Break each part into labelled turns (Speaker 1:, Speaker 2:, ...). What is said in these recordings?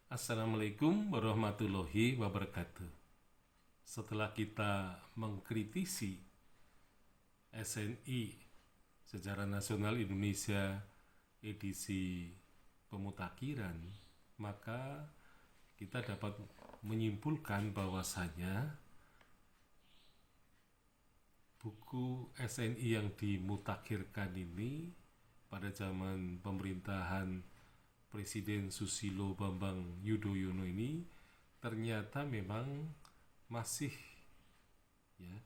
Speaker 1: Assalamualaikum warahmatullahi wabarakatuh. Setelah kita mengkritisi SNI Sejarah Nasional Indonesia edisi pemutakhiran, maka kita dapat menyimpulkan bahwasanya buku SNI yang dimutakhirkan ini pada zaman pemerintahan Presiden Susilo Bambang Yudhoyono ini ternyata memang masih, ya,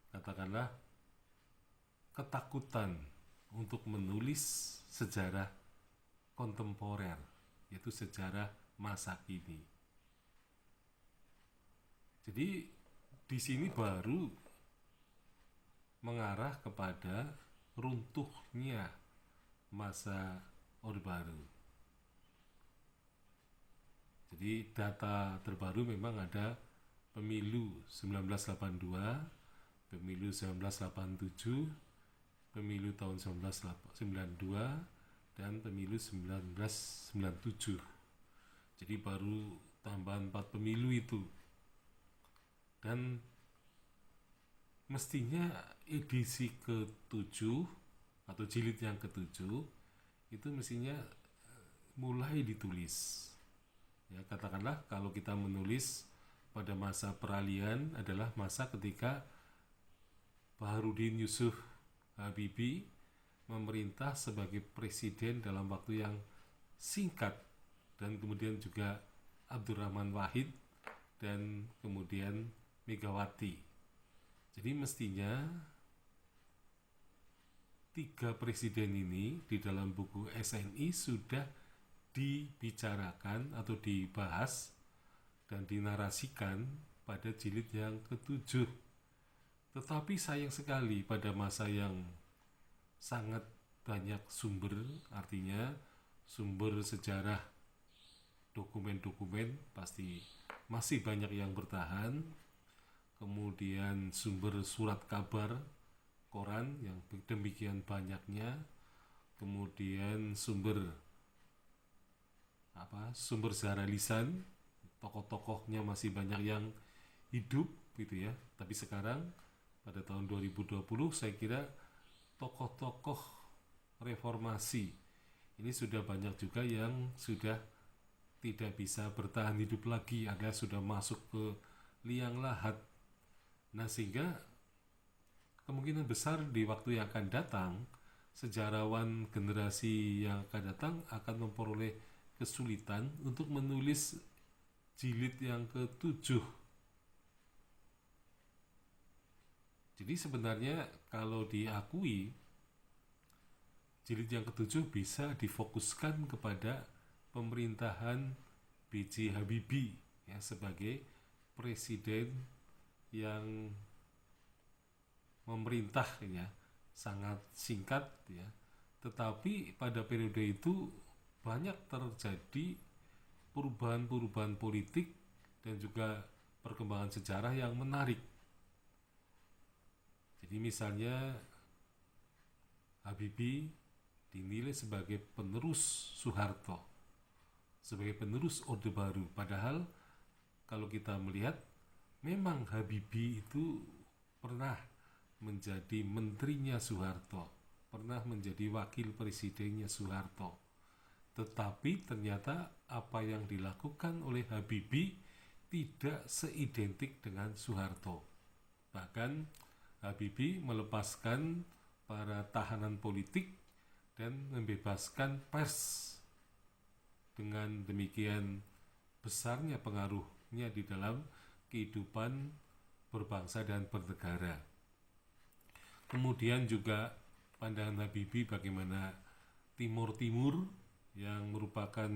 Speaker 1: katakanlah, ketakutan untuk menulis sejarah kontemporer, yaitu sejarah masa kini. Jadi di sini baru mengarah kepada runtuhnya masa Orde Baru. Jadi data terbaru memang ada pemilu 1982, pemilu 1987, pemilu tahun 1992, dan pemilu 1997. Jadi baru tambahan 4 pemilu itu. Dan mestinya edisi ke-7 atau jilid yang ke-7 itu mestinya mulai ditulis. Ya, katakanlah kalau kita menulis pada masa peralihan adalah masa ketika Baharudin Yusuf Habibie memerintah sebagai presiden dalam waktu yang singkat, dan kemudian juga Abdurrahman Wahid dan kemudian Megawati. Jadi mestinya 3 presiden ini di dalam buku SNI sudah dibicarakan atau dibahas dan dinarasikan pada jilid yang ke-7. Tetapi sayang sekali pada masa yang sangat banyak sumber, artinya sumber sejarah, dokumen-dokumen pasti masih banyak yang bertahan, kemudian sumber surat kabar, koran yang demikian banyaknya, kemudian sumber sejarah lisan, tokoh-tokohnya masih banyak yang hidup gitu ya. Tapi sekarang pada tahun 2020 saya kira tokoh-tokoh reformasi ini sudah banyak juga yang sudah tidak bisa bertahan hidup lagi, ada sudah masuk ke liang lahat. Nah, sehingga kemungkinan besar di waktu yang akan datang sejarawan generasi yang akan datang akan memperoleh kesulitan untuk menulis jilid yang ke-7. Jadi sebenarnya kalau diakui, jilid yang ke-7 bisa difokuskan kepada pemerintahan B.J. Habibie ya, sebagai presiden yang memerintah ya sangat singkat ya, tetapi pada periode itu banyak terjadi perubahan-perubahan politik dan juga perkembangan sejarah yang menarik. Jadi misalnya Habibie dinilai sebagai penerus Soeharto, sebagai penerus Orde Baru. Padahal kalau kita melihat, memang Habibie itu pernah menjadi menterinya Soeharto, pernah menjadi wakil presidennya Soeharto. Tetapi ternyata apa yang dilakukan oleh Habibie tidak seidentik dengan Soeharto. Bahkan Habibie melepaskan para tahanan politik dan membebaskan pers. Dengan demikian besarnya pengaruhnya di dalam kehidupan berbangsa dan bernegara. Kemudian juga pandangan Habibie bagaimana Timur Timur yang merupakan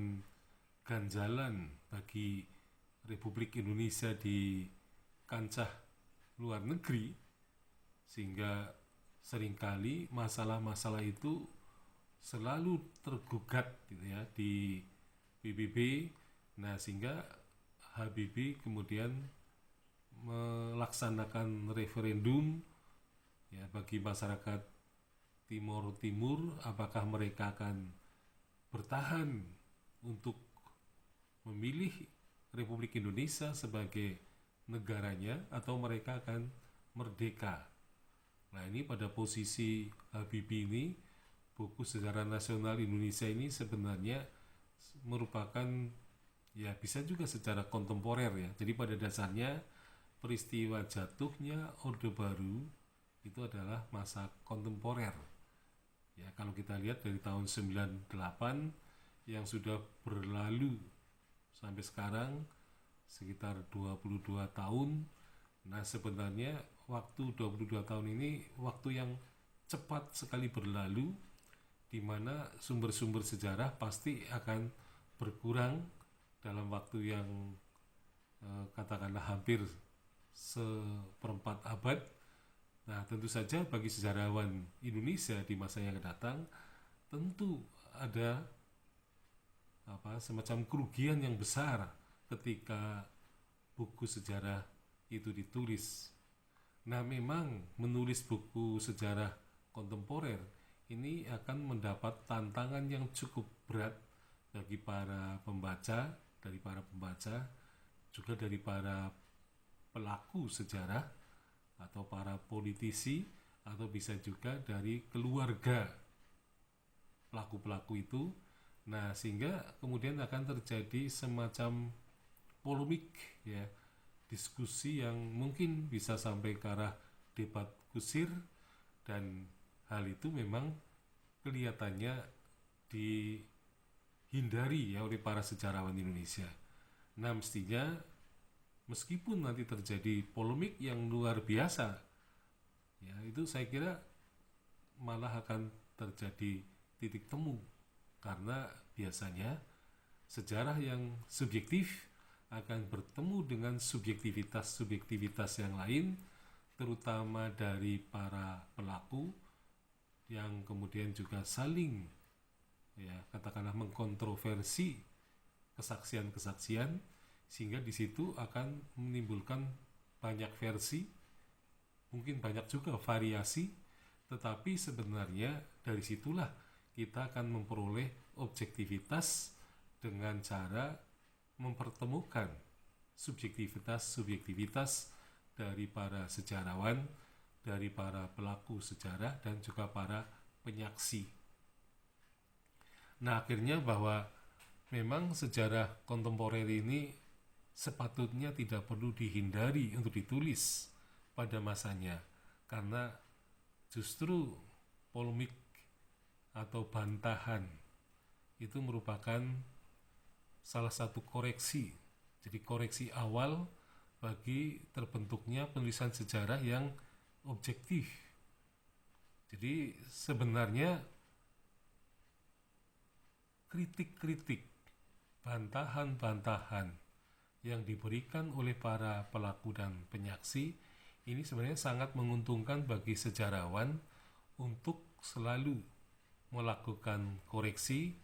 Speaker 1: ganjalan bagi Republik Indonesia di kancah luar negeri, sehingga seringkali masalah-masalah itu selalu tergugat gitu ya di PBB. Nah, sehingga Habibie kemudian melaksanakan referendum ya bagi masyarakat Timur Timur, apakah mereka akan bertahan untuk memilih Republik Indonesia sebagai negaranya atau mereka akan merdeka. Nah, ini pada posisi Habibie ini, buku Sejarah Nasional Indonesia ini sebenarnya merupakan, ya bisa juga secara kontemporer ya. Jadi pada dasarnya peristiwa jatuhnya Orde Baru itu adalah masa kontemporer. Ya, kalau kita lihat dari tahun 98 yang sudah berlalu sampai sekarang sekitar 22 tahun. Nah, sebenarnya waktu 22 tahun ini waktu yang cepat sekali berlalu, di mana sumber-sumber sejarah pasti akan berkurang dalam waktu yang katakanlah hampir seperempat abad. Nah, tentu saja bagi sejarawan Indonesia di masa yang akan datang tentu ada semacam kerugian yang besar ketika buku sejarah itu ditulis. Nah, memang menulis buku sejarah kontemporer ini akan mendapat tantangan yang cukup berat bagi para pembaca, juga dari para pelaku sejarah atau para politisi, atau bisa juga dari keluarga pelaku-pelaku itu. Nah, sehingga kemudian akan terjadi semacam polemik ya, diskusi yang mungkin bisa sampai ke arah debat kusir, dan hal itu memang kelihatannya dihindari ya oleh para sejarawan Indonesia. Nah, mestinya meskipun nanti terjadi polemik yang luar biasa ya, itu saya kira malah akan terjadi titik temu, karena biasanya sejarah yang subjektif akan bertemu dengan subjektivitas yang lain, terutama dari para pelaku yang kemudian juga saling ya katakanlah mengkontroversi kesaksian-kesaksian, sehingga di situ akan menimbulkan banyak versi, mungkin banyak juga variasi, tetapi sebenarnya dari situlah kita akan memperoleh objektivitas dengan cara mempertemukan subjektivitas dari para sejarawan, dari para pelaku sejarah, dan juga para penyaksi. Nah, akhirnya bahwa memang sejarah kontemporer ini sepatutnya tidak perlu dihindari untuk ditulis pada masanya, karena justru polemik atau bantahan itu merupakan salah satu koreksi. Jadi koreksi awal bagi terbentuknya penulisan sejarah yang objektif. Jadi sebenarnya kritik-kritik, bantahan-bantahan yang diberikan oleh para pelaku dan penyaksi ini sebenarnya sangat menguntungkan bagi sejarawan untuk selalu melakukan koreksi,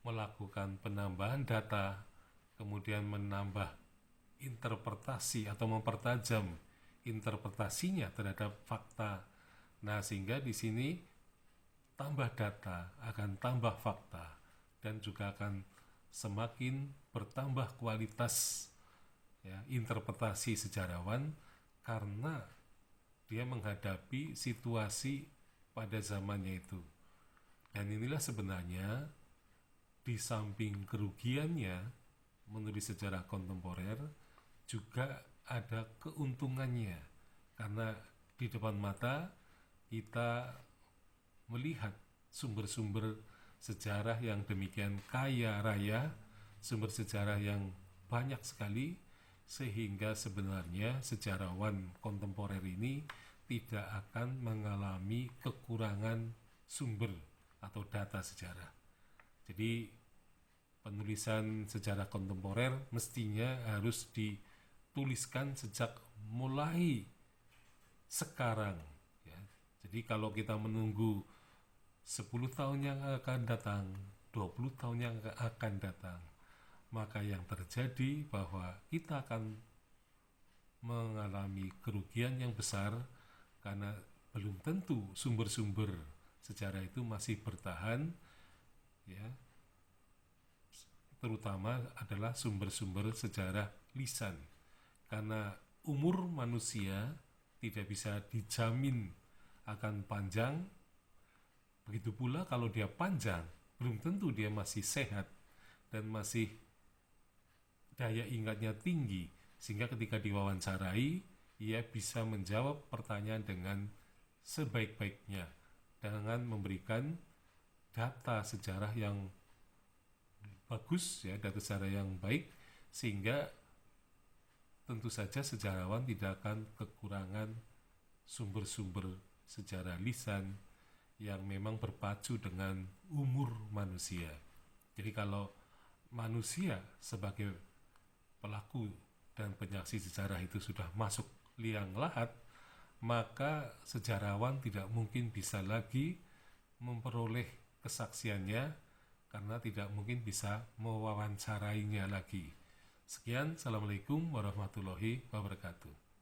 Speaker 1: melakukan penambahan data, kemudian menambah interpretasi atau mempertajam interpretasinya terhadap fakta. Nah, sehingga di sini tambah data akan tambah fakta, dan juga akan semakin bertambah kualitas ya, interpretasi sejarawan, karena dia menghadapi situasi pada zamannya itu. Dan inilah sebenarnya di samping kerugiannya menulis sejarah kontemporer, juga ada keuntungannya, karena di depan mata kita melihat sumber-sumber sejarah yang demikian kaya raya, sumber sejarah yang banyak sekali, sehingga sebenarnya sejarawan kontemporer ini tidak akan mengalami kekurangan sumber atau data sejarah. Jadi penulisan sejarah kontemporer mestinya harus dituliskan sejak mulai sekarang ya. Jadi kalau kita menunggu 10 tahun yang akan datang, 20 tahun yang akan datang, maka yang terjadi bahwa kita akan mengalami kerugian yang besar, karena belum tentu sumber-sumber sejarah itu masih bertahan ya. terutama adalah sumber-sumber sejarah lisan. Karena umur manusia tidak bisa dijamin akan panjang, begitu pula kalau dia panjang, belum tentu dia masih sehat dan masih daya ingatnya tinggi, sehingga ketika diwawancarai, ia bisa menjawab pertanyaan dengan sebaik-baiknya, dengan memberikan data sejarah yang bagus, ya, data sejarah yang baik, sehingga tentu saja sejarawan tidak akan kekurangan sumber-sumber sejarah lisan yang memang berpacu dengan umur manusia. Jadi kalau manusia sebagai pelaku dan penyaksi sejarah itu sudah masuk liang lahat, maka sejarawan tidak mungkin bisa lagi memperoleh kesaksiannya karena tidak mungkin bisa mewawancarainya lagi. Sekian, Assalamualaikum warahmatullahi wabarakatuh.